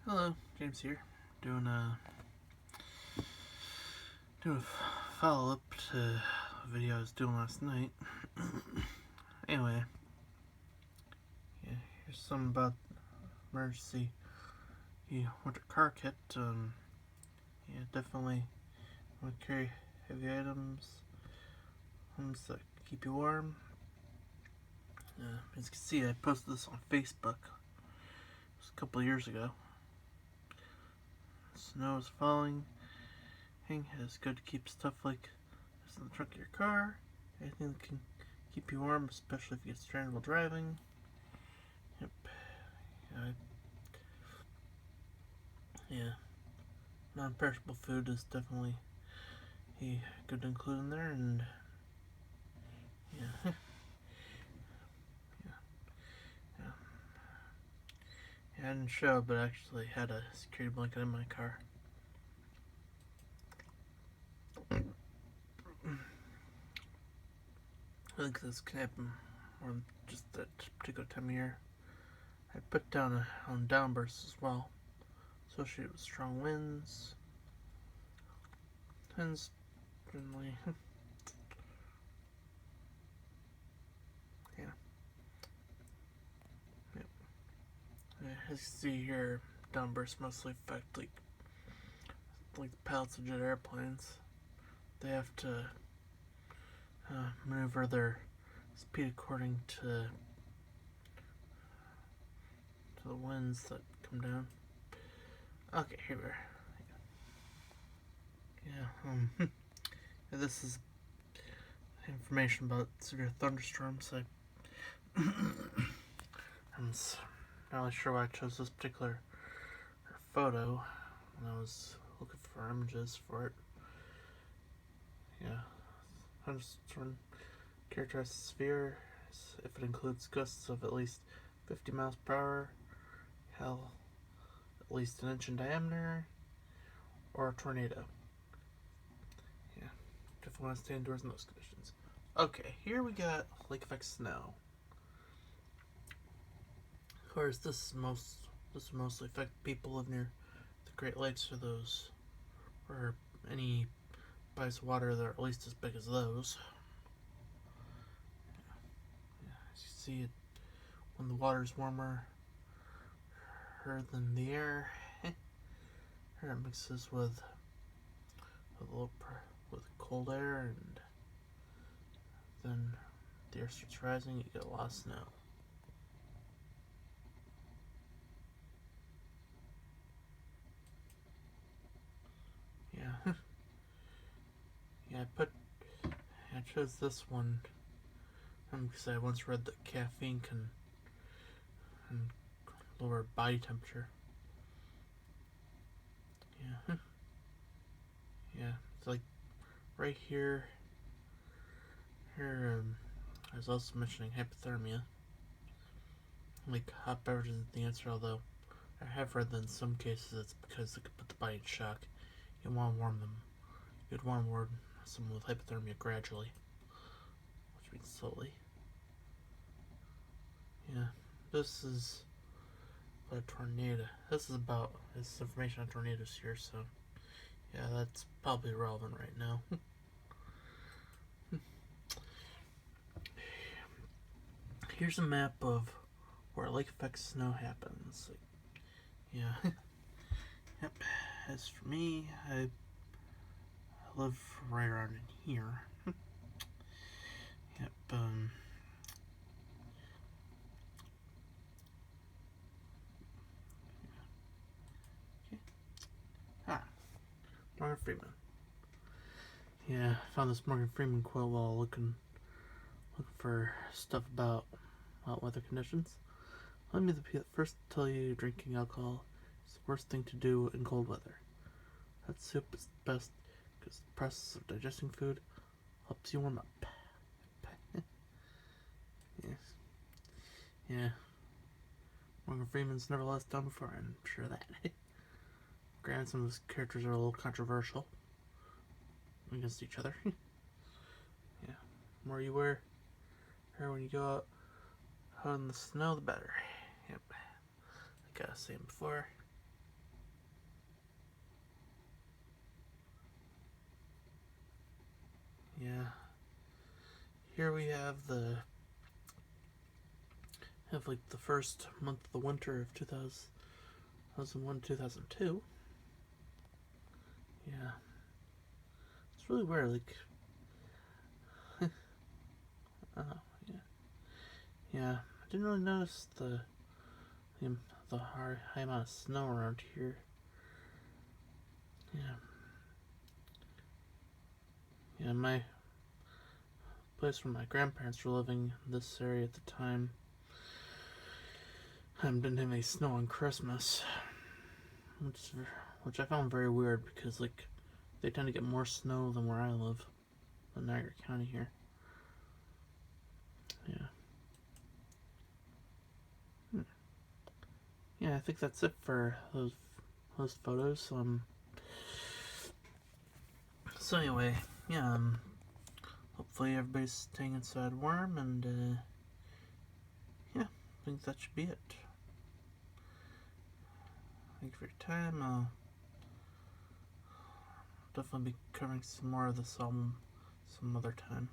Hello, James here. Doing a follow-up to a video I was doing last night. Anyway, yeah, here's something about emergency winter car kit. Yeah, definitely want to carry heavy items that keep you warm. As you can see, I posted this on Facebook just a couple of years ago. Snow is falling. It's good to keep stuff like this in the trunk of your car. Anything that can keep you warm, especially if you get stranded while driving. Yep. Yeah. Non-perishable food is definitely good to include in there, and yeah. I didn't show, but I actually had a security blanket in my car. I think this can happen more than just that particular time of year. I put down on downbursts as well, associated with strong winds. Winds generally, yeah. Yep. As you see here, downbursts mostly affect like the pilots of jet airplanes. They have to maneuver their speed according to the winds that come down. Okay, here we are. Yeah, this is information about severe thunderstorms. I'm not really sure why I chose this particular photo when I was looking for images for it. Yeah, thunderstorm characterized severe if it includes gusts of at least 50 miles per hour, hell, at least an inch in diameter, or a tornado. Yeah, definitely want to stay indoors in those conditions. Okay, here we got lake effect snow. Of course, this mostly affect people who live near the Great Lakes or any bodies of water that are at least as big as those. Yeah, as you see it, when the water's warmer than the air, here it mixes with cold air, and then the air starts rising. You get a lot of snow. Yeah. Yeah, I chose this one because I once read that caffeine can lower body temperature. Yeah. Yeah, it's like right here. I was also mentioning hypothermia. Like, hot beverages is the answer, although I have read that in some cases it's because it could put the body in shock. You want to warm them. You'd want to warm someone with hypothermia gradually, which means slowly. Yeah, this is a tornado. This is information on tornadoes here, so yeah, that's probably relevant right now. Here's a map of where lake effect snow happens. Yeah. Yep. As for me, I live right around in here. Yep. Okay. Morgan Freeman. Yeah, I found this Morgan Freeman quote while looking for stuff about hot weather conditions. Let me first tell you drinking alcohol is the worst thing to do in cold weather. Hot soup is the best because the process of digesting food helps you warm up. Yes. Yeah. Morgan Freeman's never let us down before, I'm sure of that. Granted, some of his characters are a little controversial against each other. Yeah. The more you wear hair when you go out in the snow, the better. Yep. Like I was saying before. Yeah. Here we have like the first month of the winter of 2001, 2002. Yeah. It's really weird, like, oh, yeah. Yeah, I didn't really notice the high amount of snow around here. Yeah. Yeah, my place where my grandparents were living in this area at the time didn't have any snow on Christmas, which I found very weird because, like, they tend to get more snow than where I live in Niagara County here. Yeah. Yeah, I think that's it for those photos. So anyway, yeah. Hopefully everybody's staying inside warm, and yeah, I think that should be it. Thank you for your time. I'll definitely be covering some more of this album some other time.